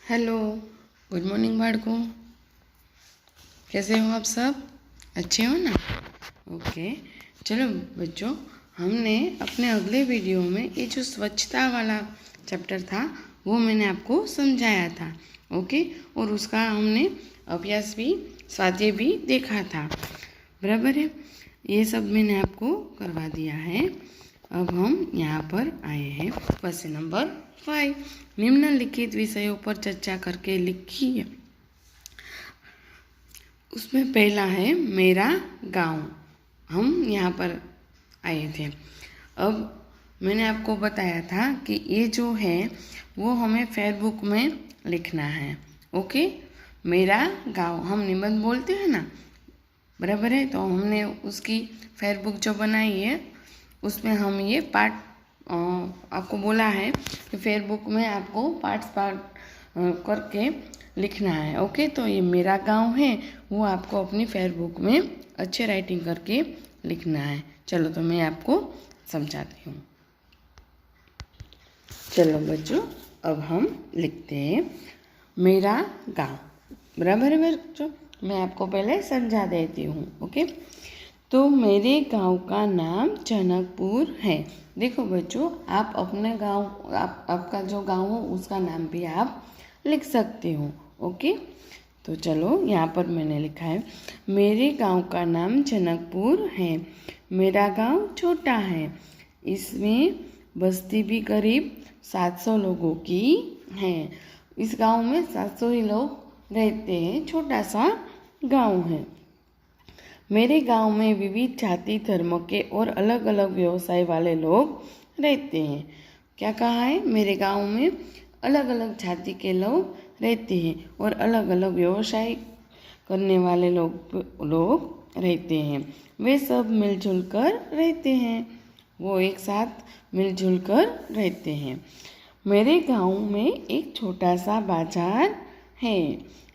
Hello, good morning बाળકો। कैसे हो आप सब? अच्छे हो ना? ओके। चलो बच्चों, हमने अपने अगले वीडियो में ये जो स्वच्छता वाला चैप्टर था वो मैंने आपको समझाया था। ओके, और उसका हमने अभ्यास भी, स्वाध्याय भी देखा था। बराबर है? ये सब मैंने आपको करवा दिया है। अब हम यहाँ पर आए हैं क्वेश्चन नंबर 5। निम्नलिखित विषयों पर चर्चा करके लिखिए। उसमें पहला है मेरा गांव। हम यहाँ पर आए थे। अब मैंने आपको बताया था कि ये जो है वो हमें फेसबुक में लिखना है। ओके, मेरा गांव हम निबंध बोलते हैं ना, बराबर है? तो हमने उसकी फेसबुक जो बनाई है उसमें हम ये पार्ट आपको बोला है कि फेसबुक में आपको पार्ट करके लिखना है। ओके, तो ये मेरा गांव है वो आपको अपनी फेसबुक में अच्छे राइटिंग करके लिखना है। चलो तो मैं आपको समझाती हूँ। चलो बच्चों, अब हम लिखते हैं मेरा गांव। बराबर है बच्चों? मैं आपको पहले समझा देती हूँ। ओके, तो मेरे गांव का नाम जनकपुर है। देखो बच्चों, आप अपने गांव, आपका जो गांव हो उसका नाम भी आप लिख सकते हो। ओके, तो चलो यहाँ पर मैंने लिखा है मेरे गांव का नाम जनकपुर है। मेरा गांव छोटा है, इसमें बस्ती भी करीब 700 लोगों की है। इस गांव में 700 ही लोग रहते हैं। छोटा सा गांव है। मेरे गांव में विविध जाति धर्म के और अलग अलग व्यवसाय वाले लोग रहते हैं। क्या कहा है? मेरे गांव में अलग अलग जाति के लोग रहते हैं और अलग अलग व्यवसाय करने वाले लोग रहते हैं। वे सब मिलजुल कर रहते हैं। वो एक साथ मिलजुल कर रहते हैं। मेरे गांव में एक छोटा सा बाजार है,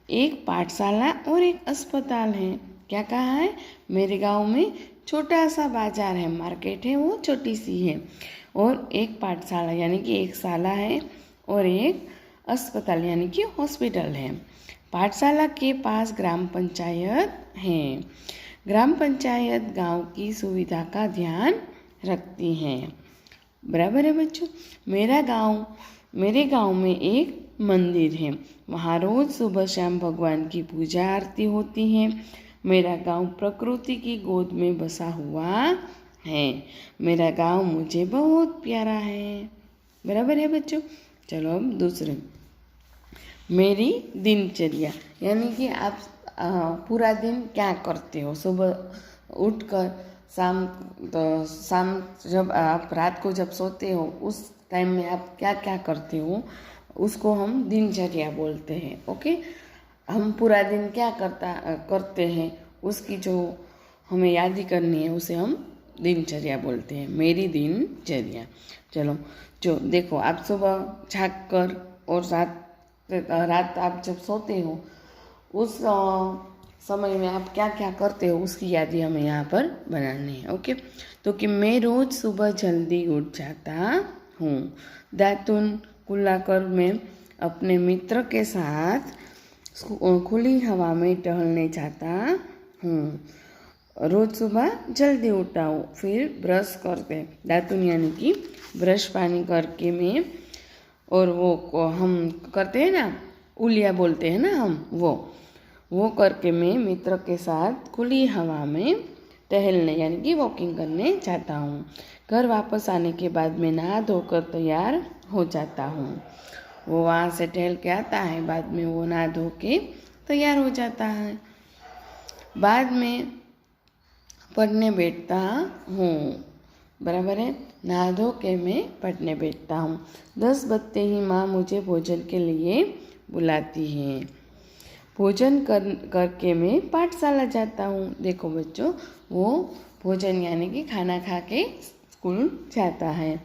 एक पाठशाला और एक अस्पताल है। क्या कहा है? मेरे गांव में छोटा सा बाजार है, मार्केट है, वो छोटी सी है, और एक पाठशाला यानी कि एक शाला है, और एक अस्पताल यानी कि हॉस्पिटल है। पाठशाला के पास ग्राम पंचायत है। ग्राम पंचायत गांव की सुविधा का ध्यान रखती है। बराबर है बच्चों? मेरे गांव में एक मंदिर है। वहाँ रोज सुबह शाम भगवान की पूजा आरती होती है। मेरा गांव प्रकृति की गोद में बसा हुआ है। मेरा गांव मुझे बहुत प्यारा है। बराबर है बच्चों? चलो अब दूसरे, मेरी दिनचर्या यानी कि आप पूरा दिन क्या करते हो। सुबह उठकर शाम जब आप रात को जब सोते हो उस टाइम में आप क्या क्या करते हो उसको हम दिनचर्या बोलते हैं। ओके, हम पूरा दिन क्या करते हैं उसकी जो हमें याद करनी है उसे हम दिनचर्या बोलते हैं। मेरी दिनचर्या। चलो, जो देखो आप सुबह जाग कर और रात आप जब सोते हो उस समय में आप क्या क्या करते हो उसकी यादी हमें यहाँ पर बनानी है। ओके, तो कि मैं रोज़ सुबह जल्दी उठ जाता हूँ। दातुन कुल्ला कर मैं अपने मित्र के साथ खुली हवा में टहलने जाता हूँ। रोज़ सुबह जल्दी उठता हूँ, फिर ब्रश करते, दातुन यानी कि ब्रश पानी करके मैं, और वो हम करते हैं ना, उलिया बोलते हैं ना हम, वो करके मैं मित्र के साथ खुली हवा में टहलने यानी कि वॉकिंग करने जाता हूँ। घर वापस आने के बाद मैं नहा धोकर तैयार हो जाता हूँ। वो वहाँ से टहल के आता है, बाद में वो नहा धो के तैयार हो जाता है। बाद में पढ़ने बैठता हूँ। बराबर है? नहा धो के मैं पढ़ने बैठता हूँ। 10 बजते ही माँ मुझे भोजन के लिए बुलाती है। भोजन करके मैं पाठशाला जाता हूँ। देखो बच्चों, वो भोजन यानी कि खाना खा के स्कूल जाता है।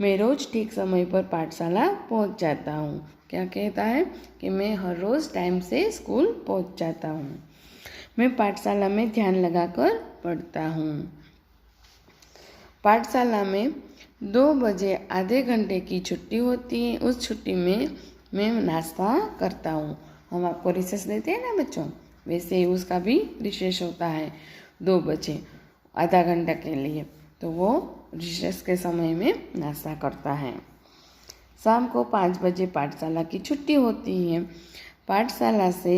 मैं रोज़ ठीक समय पर पाठशाला पहुँच जाता हूँ। क्या कहता है कि मैं हर रोज़ टाइम से स्कूल पहुँच जाता हूँ। मैं पाठशाला में ध्यान लगाकर पढ़ता हूँ। पाठशाला में 2 बजे आधे घंटे की छुट्टी होती है। उस छुट्टी में मैं नाश्ता करता हूँ। हम आपको रिसेस देते हैं ना बच्चों, वैसे ही उसका भी रिसेस होता है 2 बजे, आधा घंटा के लिए। तो वो रिसेस के समय में नाश्ता करता है। शाम को 5 बजे पाठशाला की छुट्टी होती है। पाठशाला से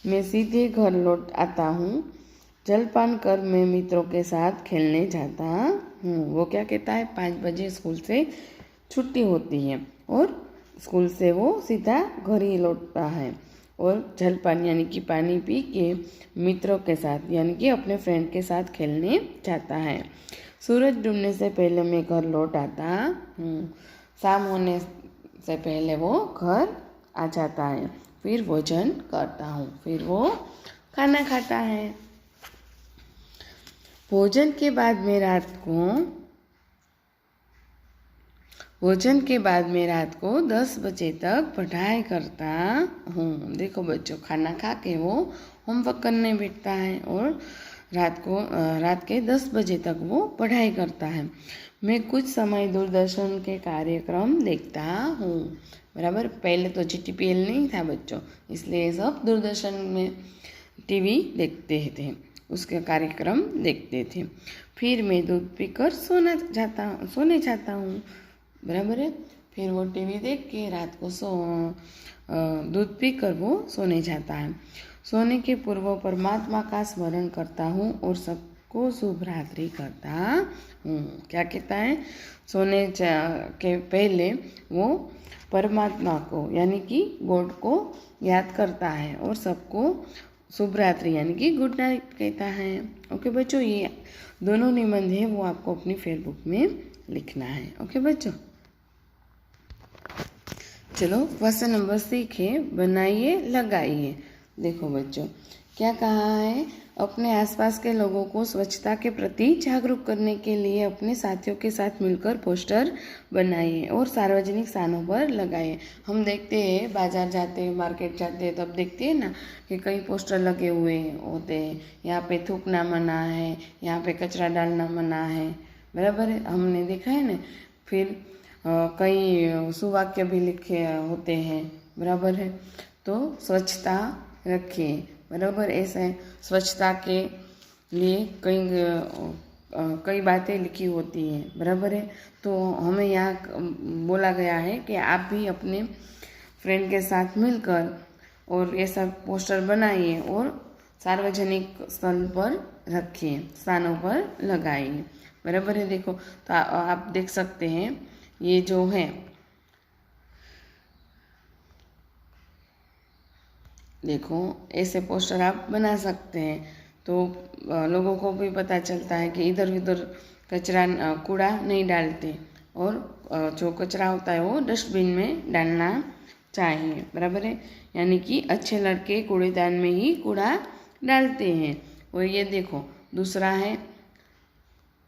मैं सीधे घर लौट आता हूँ। जलपान कर मैं मित्रों के साथ खेलने जाता हूँ। वो क्या कहता है, 5 बजे स्कूल से छुट्टी होती है और स्कूल से वो सीधा घर ही लौटता है और जलपान यानी कि पानी पी के मित्रों के साथ यानी कि अपने फ्रेंड के साथ खेलने जाता है। सूरज डूबने से पहले मैं घर लौट आता हूँ। शाम होने से पहले वो घर आ जाता है। फिर भोजन करता हूँ, फिर वो खाना खाता है। भोजन के बाद मैं रात को 10 बजे तक पढ़ाई करता हूँ। देखो बच्चों, खाना खा के वो होमवर्क करने बैठता है और रात के 10 बजे तक वो पढ़ाई करता है। मैं कुछ समय दूरदर्शन के कार्यक्रम देखता हूँ। बराबर, पहले तो GTPL नहीं था बच्चों, इसलिए सब दूरदर्शन में टीवी देखते थे, उसके कार्यक्रम देखते थे। फिर मैं दूध पीकर सोने जाता हूँ। बराबर है, फिर वो टीवी देख के रात को दूध पीकर वो सोने जाता है। सोने के पूर्व परमात्मा का स्मरण करता हूँ और सबको शुभ रात्रि करता हूँ। क्या कहता है, सोने के पहले वो परमात्मा को यानी कि गॉड को याद करता है और सबको शुभ रात्रि यानी कि गुड नाइट कहता है। ओके बच्चों, ये दोनों निबंध है वो आपको अपनी फेसबुक में लिखना है। ओके बच्चों, चलो क्वेश्चन नंबर 6 है, बनाइए लगाइए। देखो बच्चों, क्या कहा है, अपने आसपास के लोगों को स्वच्छता के प्रति जागरूक करने के लिए अपने साथियों के साथ मिलकर पोस्टर बनाइए और सार्वजनिक स्थानों पर लगाइए। हम देखते हैं, बाजार जाते हैं, मार्केट जाते हैं, तब देखते हैं ना कि कई पोस्टर लगे हुए होते हैं। यहाँ पे थूकना मना है, यहाँ पे कचरा डालना मना है। बराबर है, हमने देखा है ना। फिर कई सुवाक्य भी लिखे होते हैं। बराबर है, तो स्वच्छता रखिए। बराबर, ऐसे स्वच्छता के लिए कई बातें लिखी होती हैं। बराबर है, तो हमें यहाँ बोला गया है कि आप भी अपने फ्रेंड के साथ मिलकर और ये सब पोस्टर बनाइए और सार्वजनिक स्थल पर रखिए, स्थानों पर लगाइए। बराबर है, देखो तो आप देख सकते हैं, ये जो है देखो ऐसे पोस्टर आप बना सकते हैं, तो लोगों को भी पता चलता है कि इधर उधर कूड़ा नहीं डालते और जो कचरा होता है वो डस्टबिन में डालना चाहिए। बराबर है, यानी कि अच्छे लड़के कूड़ेदान में ही कूड़ा डालते हैं। और ये देखो दूसरा है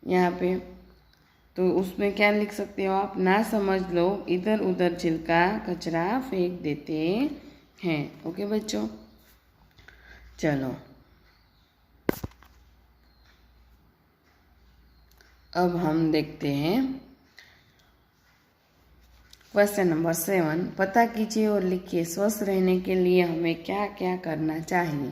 यहाँ पे, तो उसमें क्या लिख सकते हो आप, ना समझ लोग इधर उधर छिलका कचरा फेंक देते हैं। ओके बच्चों, चलो अब हम देखते हैं क्वेश्चन नंबर 7। पता कीजिए और लिखिए, स्वस्थ रहने के लिए हमें क्या क्या करना चाहिए,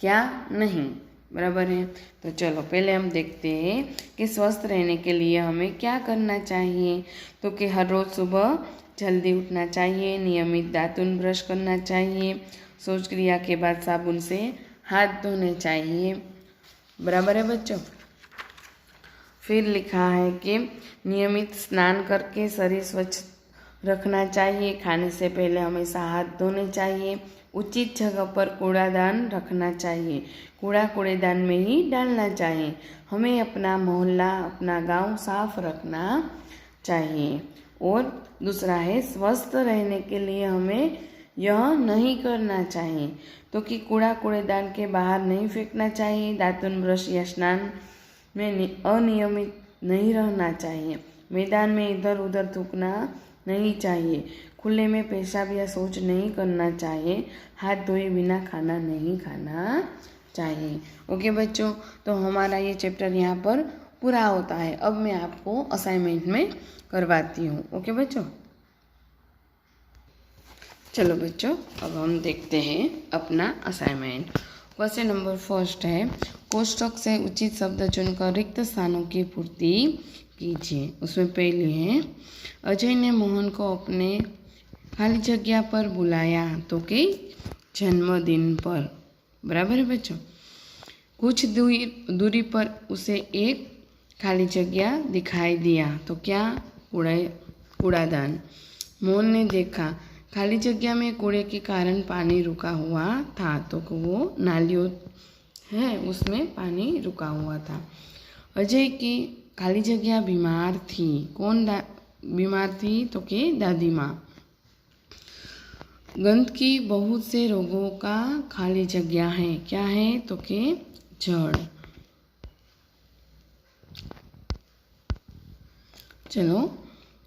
क्या नहीं। बराबर है, तो चलो पहले हम देखते हैं कि स्वस्थ रहने के लिए हमें क्या करना चाहिए। तो कि हर रोज़ सुबह जल्दी उठना चाहिए, नियमित दातुन ब्रश करना चाहिए, शौच क्रिया के बाद साबुन से हाथ धोने चाहिए। बराबर है बच्चों। फिर लिखा है कि नियमित स्नान करके शरीर स्वच्छ रखना चाहिए, खाने से पहले हमेशा हाथ धोने चाहिए, उचित जगह पर कूड़ादान रखना चाहिए, कूड़ेदान में ही डालना चाहिए, हमें अपना मोहल्ला अपना गांव साफ रखना चाहिए। और दूसरा है, स्वस्थ रहने के लिए हमें यह नहीं करना चाहिए, तो कि कूड़ेदान के बाहर नहीं फेंकना चाहिए, दातुन ब्रश या स्नान में अनियमित नहीं रहना चाहिए, मैदान में इधर उधर थूकना नहीं चाहिए, खुले में पेशाब या शौच नहीं करना चाहिए, हाथ धोए बिना खाना नहीं खाना चाहिए। ओके बच्चों, तो हमारा ये चैप्टर यहाँ पर पूरा होता है। अब मैं आपको असाइनमेंट में करवाती हूँ। ओके बच्चों, चलो बच्चों, अब हम देखते हैं अपना असाइनमेंट। क्वेश्चन नंबर फर्स्ट है, कोष्ठक से उचित शब्द चुनकर रिक्त स्थानों की पूर्ति कीजिए। उसमें पहली है, अजय ने मोहन को अपने खाली जगह पर बुलाया तो कि जन्मदिन पर। बराबर है बच्चों। कुछ दूरी पर उसे एक खाली जगह दिखाई दिया तो क्या? कूड़ादान। मोहन ने देखा खाली जगह में कूड़े के कारण पानी रुका हुआ था तो वो नालियों है उसमें पानी रुका हुआ था। अजय की खाली जगह बीमार थी। कौन बीमार थी? तो कि दादी माँ। गंदगी बहुत से रोगों का खाली जगह है। क्या है? तो कि जड़। चलो,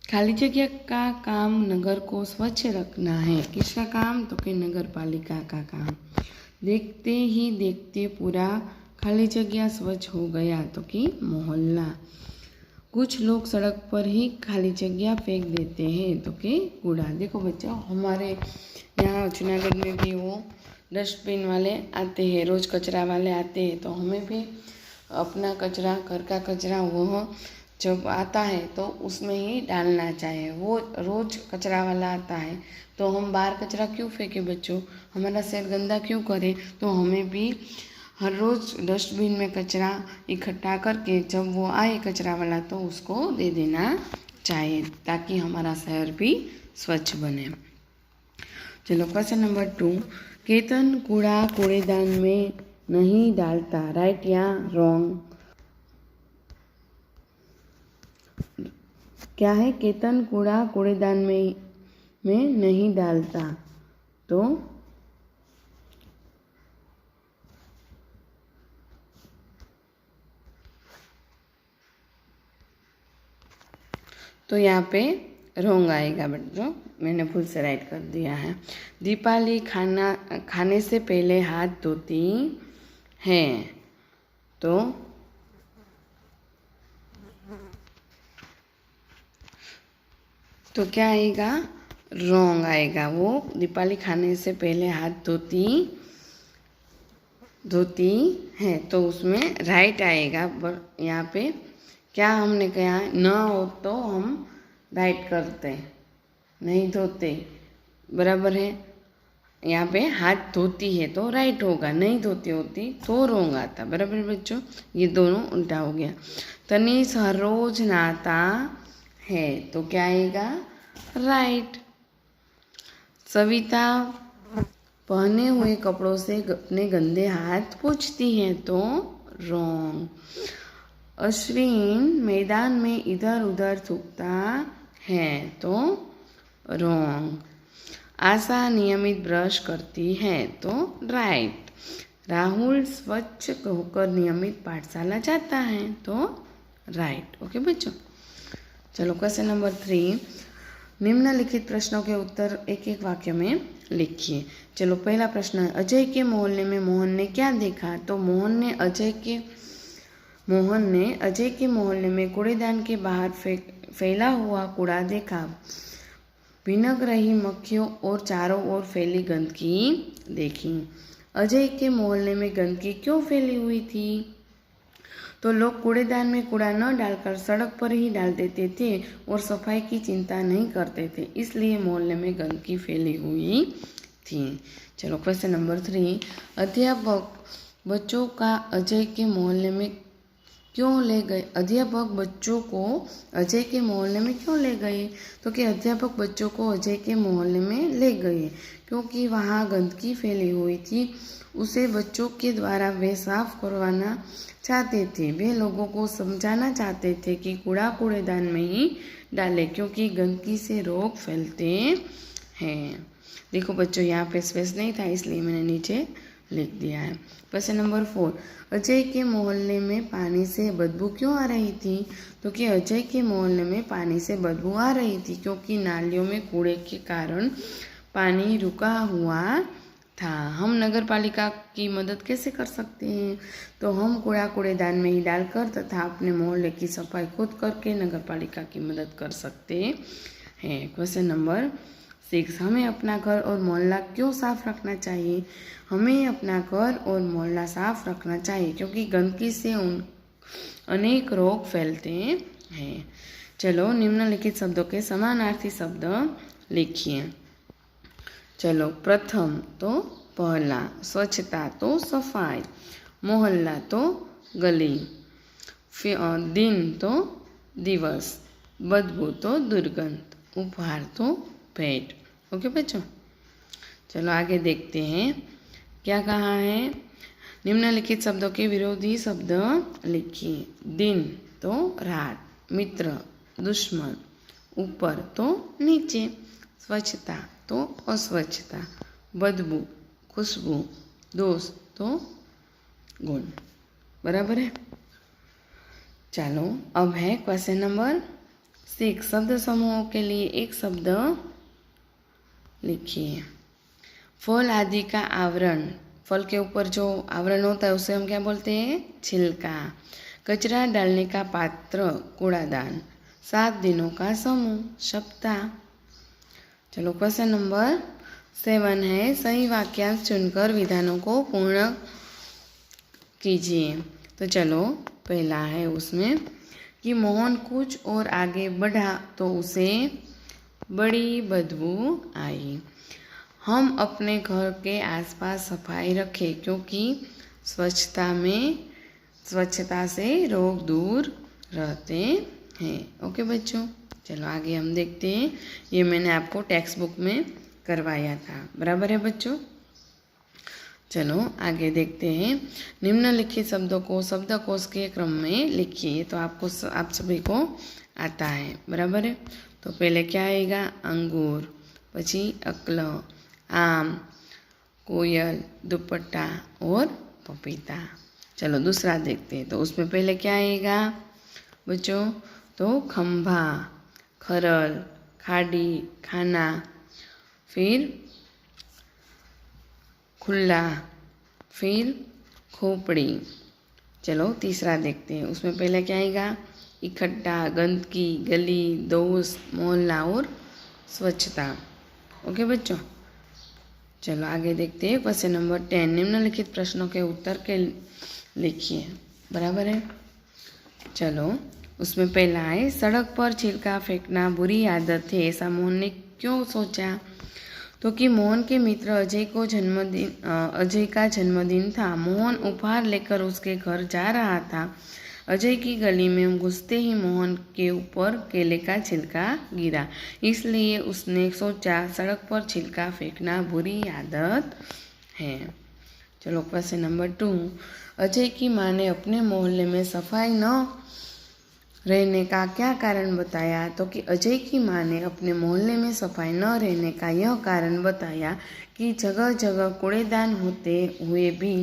खाली जगह का काम नगर को स्वच्छ रखना है। किसका काम? तो कि नगर पालिका का काम। देखते ही देखते पूरा खाली जगह स्वच्छ हो गया तो कि मोहल्ला। कुछ लोग सड़क पर ही खाली जगह फेंक देते हैं तो कि कूड़ा। देखो बच्चों, हमारे यहाँ जूनागढ़ में भी वो डस्टबिन वाले आते हैं, रोज़ कचरा वाले आते हैं, तो हमें भी अपना कचरा, घर का कचरा वो जब आता है तो उसमें ही डालना चाहिए। वो रोज़ कचरा वाला आता है तो हम बाहर कचरा क्यों फेंके बच्चों? हमारा शहर गंदा क्यों करें? तो हमें भी हर रोज़ डस्टबिन में कचरा इकट्ठा करके जब वो आए कचरा वाला तो उसको दे देना चाहिए ताकि हमारा शहर भी स्वच्छ बने। चलो, क्वेश्चन नंबर 2, केतन कूड़ा कूड़ेदान में नहीं डालता। राइट या रॉन्ग? क्या है? केतन कूड़ा कूड़ेदान में नहीं डालता तो यहाँ पे रॉन्ग आएगा बच्चों, मैंने भूल से राइट कर दिया है। दीपाली खाने से पहले हाथ धोती है तो क्या आएगा? रॉन्ग आएगा। वो दीपाली खाने से पहले हाथ धोती है तो उसमें राइट आएगा। यहाँ पे क्या हमने कहा? न हो तो हम राइट करते, नहीं धोते। बराबर है। यहाँ पे हाथ धोती है तो राइट होगा, नहीं धोती होती तो रॉन्ग आता। बराबर बच्चों, ये दोनों उल्टा हो गया। तनीश हर रोज नहाता है तो क्या आएगा? राइट। सविता पहने हुए कपड़ों से अपने गंदे हाथ पोंछती है तो रॉन्ग। अश्विन मैदान में इधर उधर थूकता है तो रॉन्ग। आशा नियमित ब्रश करती है तो राइट। राहुल स्वच्छ होकर नियमित पाठशाला जाता है तो राइट। ओके बच्चों। चलो, क्वेश्चन नंबर 3, निम्नलिखित प्रश्नों के उत्तर एक एक वाक्य में लिखिए। चलो, पहला प्रश्न है, अजय के मोहल्ले में मोहन ने क्या देखा? तो मोहन ने अजय के मोहल्ले में कूड़ेदान के बाहर फैला हुआ कूड़ा देखा। भिनक रही मक्खियों और चारों ओर फैली गंदगी देखी। अजय के मोहल्ले में गंदगी क्यों फैली हुई थी? तो लोग कूड़ेदान में कूड़ा न डालकर सड़क पर ही डाल देते थे और सफाई की चिंता नहीं करते थे, इसलिए मोहल्ले में गंदगी फैली हुई थी। चलो, क्वेश्चन नंबर 3, अध्यापक बच्चों का अजय के मोहल्ले में क्यों ले गए? अध्यापक बच्चों को अजय के मोहल्ले में क्यों ले गए? तो कि अध्यापक बच्चों को अजय के मोहल्ले में ले गए क्योंकि वहाँ गंदगी फैली हुई थी। उसे बच्चों के द्वारा वे साफ करवाना चाहते थे। वे लोगों को समझाना चाहते थे कि कूड़ा कूड़ेदान में ही डालें क्योंकि गंदगी से रोग फैलते हैं। देखो बच्चों, यहाँ पे स्पेस नहीं था इसलिए मैंने नीचे लिख दिया है। क्वेश्चन नंबर 4, अजय के मोहल्ले में पानी से बदबू क्यों आ रही थी? तो कि अजय के मोहल्ले में पानी से बदबू आ रही थी क्योंकि नालियों में कूड़े के कारण पानी रुका हुआ था। हम नगर पालिका की मदद कैसे कर सकते हैं? तो हम कूड़ा कूड़ेदान में ही डालकर तथा अपने मोहल्ले की सफाई खुद करके नगर पालिका की मदद कर सकते हैं। Question number 6. हमें अपना घर और मोहल्ला क्यों साफ रखना चाहिए? हमें अपना घर और मोहल्ला साफ रखना चाहिए क्योंकि गंदगी से अनेक रोग फैलते हैं। चलो निम्नलिखित शब्दों के समानार्थी शब्द लिखिए। चलो प्रथम तो पहला, स्वच्छता तो सफाई, मोहल्ला तो गली, दिन तो दिवस, बदबू तो दुर्गंध, उपहार तो भेंट। ओके बच्चों, चलो आगे देखते हैं क्या कहा है। निम्नलिखित शब्दों के विरोधी शब्द लिखिए। दिन तो रात, मित्र दुश्मन, ऊपर तो नीचे, स्वच्छता तो अस्वच्छता, बदबू खुशबू, दोष तो गुण। बराबर है। चलो अब है क्वेश्चन नंबर 6। शब्द समूहों के लिए एक शब्द लिखिए। फल आदि का आवरण, फल के ऊपर जो आवरण होता है उसे हम क्या बोलते हैं? छिलका। कचरा डालने का पात्र, कूड़ादान। 7 दिनों का समूह, सप्ताह। चलो क्वेश्चन नंबर 7 है, सही वाक्यांश चुनकर विधानों को पूर्ण कीजिए। तो चलो पहला है उसमें कि मोहन कुछ और आगे बढ़ा तो उसे बड़ी बदबू आई। हम अपने घर के आसपास सफाई रखें क्योंकि स्वच्छता से रोग दूर रहते हैं। ओके बच्चों, चलो आगे हम देखते हैं। ये मैंने आपको टेक्स्ट बुक में करवाया था। बराबर है बच्चों। चलो आगे देखते हैं। निम्नलिखित शब्दों को शब्दकोश के क्रम में लिखिए। तो आप सभी को आता है। बराबर है। तो पहले क्या आएगा? अंगूर, पछी अकल, आम, कोयल, दुपट्टा और पपीता। चलो दूसरा देखते हैं। तो उसमें पहले क्या आएगा बच्चों? तो खंभा, खरल, खाड़ी, खाना, फिर खुला, फिर खोपड़ी। चलो तीसरा देखते हैं। उसमें पहले क्या आएगा? इकट्ठा, गंदगी, गली, दोस्त, मोहल्ला और स्वच्छता। ओके बच्चों, चलो आगे देखते हैं। Question number 10। निम्नलिखित प्रश्नों के उत्तर के लिखिए। बराबर है। चलो उसमें पहला है, सड़क पर छिलका फेंकना बुरी आदत है, ऐसा मोहन ने क्यों सोचा? तो कि मोहन के मित्र अजय का जन्मदिन था। मोहन उपहार लेकर उसके घर जा रहा था। अजय की गली में घुसते ही मोहन के ऊपर केले का छिलका गिरा, इसलिए उसने सोचा सड़क पर छिलका फेंकना बुरी आदत है। चलो क्वेश्चन नंबर 2। अजय की माँ ने अपने मोहल्ले में सफाई न रहने का क्या कारण बताया? तो कि अजय की माँ ने अपने मोहल्ले में सफाई न रहने का यह कारण बताया कि जगह जगह कूड़ेदान होते हुए भी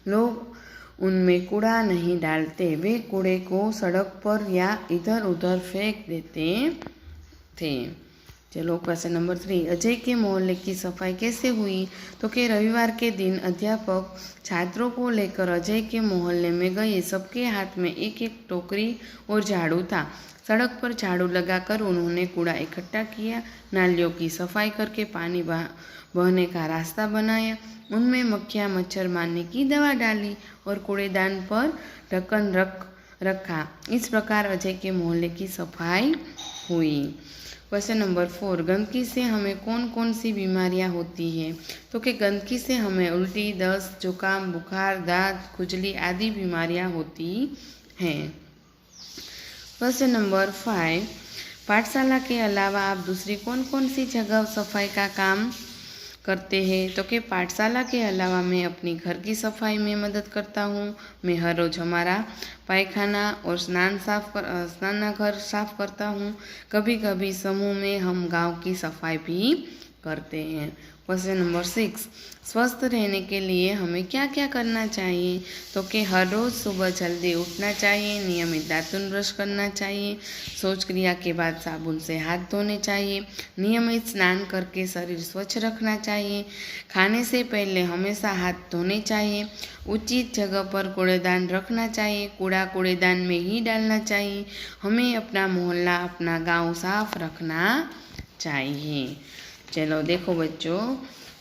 लोग उनमें कूड़ा नहीं डालते। वे कूड़े को सड़क पर या इधर उधर फेंक देते थे। चलो क्वेश्चन नंबर 3। अजय के मोहल्ले की सफाई कैसे हुई? तो कि रविवार के दिन अध्यापक छात्रों को लेकर अजय के मोहल्ले में गए। सबके हाथ में एक एक टोकरी और झाड़ू था। सड़क पर झाड़ू लगाकर उन्होंने कूड़ा इकट्ठा किया, नालियों की सफाई करके पानी बहने का रास्ता बनाया, उनमें मक्खियाँ मच्छर मारने की दवा डाली और कूड़ेदान पर ढक्कन रखा। इस प्रकार अजय के मोहल्ले की सफाई हुई। Question number 4। गंदगी से हमें कौन कौन सी बीमारियां होती है? तो कि गंदगी से हमें उल्टी, दस्त, जुकाम, बुखार, दांत, खुजली आदि बीमारियां होती हैं। Question number 5। पाठशाला के अलावा आप दूसरी कौन कौन सी जगह सफाई का काम करते हैं? तो कि पाठशाला के अलावा मैं अपनी घर की सफाई में मदद करता हूँ। मैं हर रोज़ हमारा पायखाना और स्नानाघर साफ करता हूँ। कभी कभी समूह में हम गांव की सफाई भी करते हैं। Question number 6। स्वस्थ रहने के लिए हमें क्या क्या करना चाहिए? तो कि हर रोज़ सुबह जल्दी उठना चाहिए, नियमित दातुन ब्रश करना चाहिए, शौच क्रिया के बाद साबुन से हाथ धोने चाहिए, नियमित स्नान करके शरीर स्वच्छ रखना चाहिए, खाने से पहले हमेशा हाथ धोने चाहिए, उचित जगह पर कूड़ेदान रखना चाहिए, कूड़ा कूड़ेदान में ही डालना चाहिए, हमें अपना मोहल्ला अपना गांव साफ रखना चाहिए। चलो देखो बच्चों,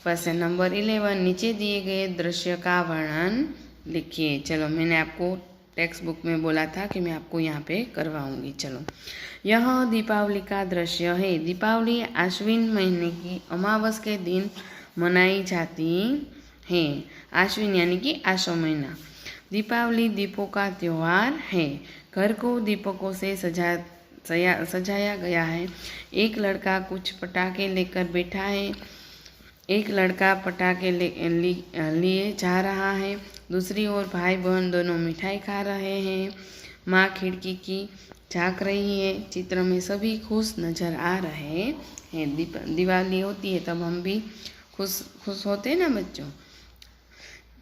क्वेश्चन नंबर 11, नीचे दिए गए दृश्य का वर्णन लिखिए। चलो मैंने आपको टेक्स्ट बुक में बोला था कि मैं आपको यहाँ पे करवाऊंगी। चलो, यह दीपावली का दृश्य है। दीपावली आश्विन महीने की अमावस के दिन मनाई जाती है। आश्विन यानी कि आसो महीना। दीपावली दीपों का त्यौहार है। घर को दीपकों से सजाया गया है। एक लड़का कुछ पटाखे लेकर बैठा है। एक लड़का पटाखे लिए जा रहा है। दूसरी ओर भाई बहन दोनों मिठाई खा रहे हैं। माँ खिड़की की झांक रही है। चित्र में सभी खुश नजर आ रहे हैं। दिवाली होती है तब हम भी खुश होते हैं ना बच्चों।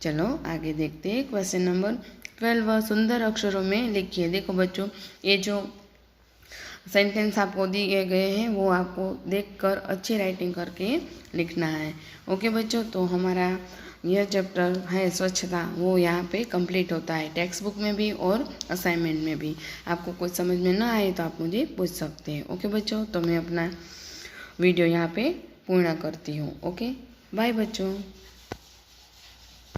चलो आगे देखते हैं। क्वेश्चन नंबर 12, सुंदर अक्षरों में लिखिए। देखो बच्चों, ये जो सेंटेंस आपको दिए गए हैं वो आपको देखकर अच्छी राइटिंग करके लिखना है। ओके बच्चों, तो हमारा यह चैप्टर है स्वच्छता, वो यहाँ पे कंप्लीट होता है, टेक्स्ट बुक में भी और असाइनमेंट में भी। आपको कुछ समझ में ना आए तो आप मुझे पूछ सकते हैं। ओके बच्चों, तो मैं अपना वीडियो यहाँ पे पूर्ण करती हूँ। ओके, बाय बच्चों।